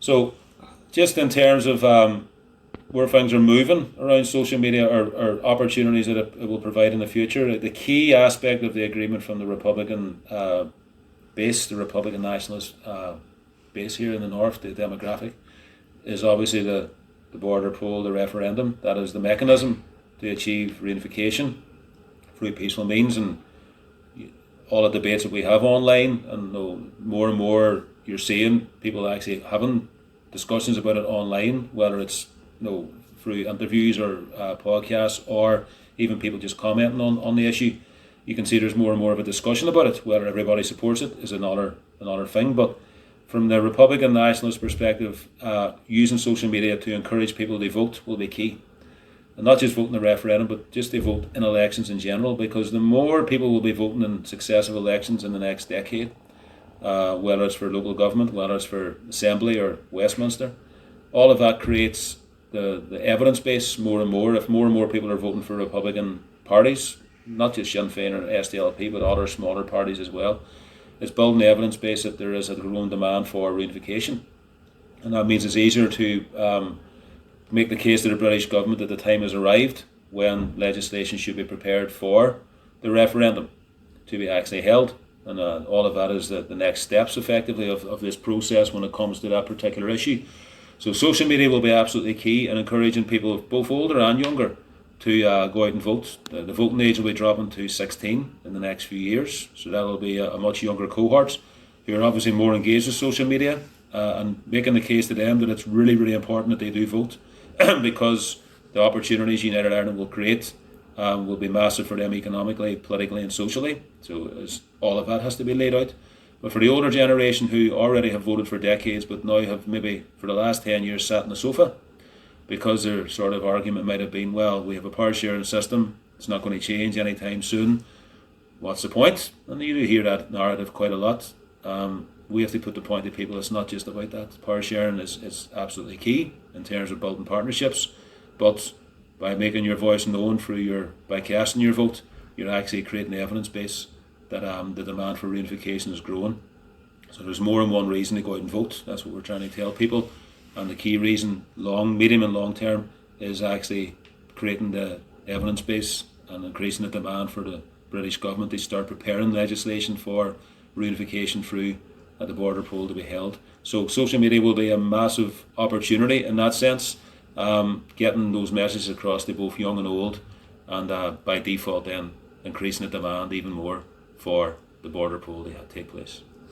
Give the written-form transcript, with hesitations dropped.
So, just in terms of where things are moving around social media or opportunities that it will provide in the future, the key aspect of the agreement from the Republican base, the Republican nationalist base here in the north, the demographic, is obviously the border poll, the referendum. That is the mechanism to achieve reunification through peaceful means, and all the debates that we have online, and more and more you're seeing people actually having discussions about it online, whether it's through interviews or podcasts, or even people just commenting on the issue. You can see there's more and more of a discussion about it. Whether everybody supports it is another thing. But from the Republican nationalist perspective, using social media to encourage people to vote will be key. And not just vote in the referendum, but just to vote in elections in general, because the more people will be voting in successive elections in the next decade, whether it's for local government, whether it's for Assembly or Westminster, all of that creates the evidence base more and more. If more and more people are voting for Republican parties, not just Sinn Féin or SDLP, but other smaller parties as well, it's building the evidence base that there is a growing demand for reunification. And that means it's easier to make the case to the British government that the time has arrived when legislation should be prepared for the referendum to be actually held. And all of that is the next steps, effectively, of this process when it comes to that particular issue. So social media will be absolutely key in encouraging people, both older and younger, to go out and vote. The voting age will be dropping to 16 in the next few years. So that will be a much younger cohort who are obviously more engaged with social media, and making the case to them that it's really, really important that they do vote because the opportunities United Ireland will create will be massive for them economically, politically and socially. So all of that has to be laid out. But for the older generation who already have voted for decades but now have maybe for the last 10 years sat on the sofa because their sort of argument might have been, well, we have a power sharing system, it's not going to change anytime soon, what's the point? And you do hear that narrative quite a lot. We have to put the point to people, it's not just about that. Power sharing is absolutely key in terms of building partnerships, but by making your voice known by casting your vote, you're actually creating the evidence base that the demand for reunification is growing. So there's more than one reason to go out and vote. That's what we're trying to tell people. And the key reason, medium and long term, is actually creating the evidence base and increasing the demand for the British government to start preparing legislation for reunification through the border poll to be held. So social media will be a massive opportunity in that sense, getting those messages across to both young and old, and by default then increasing the demand even more for the border poll to take place.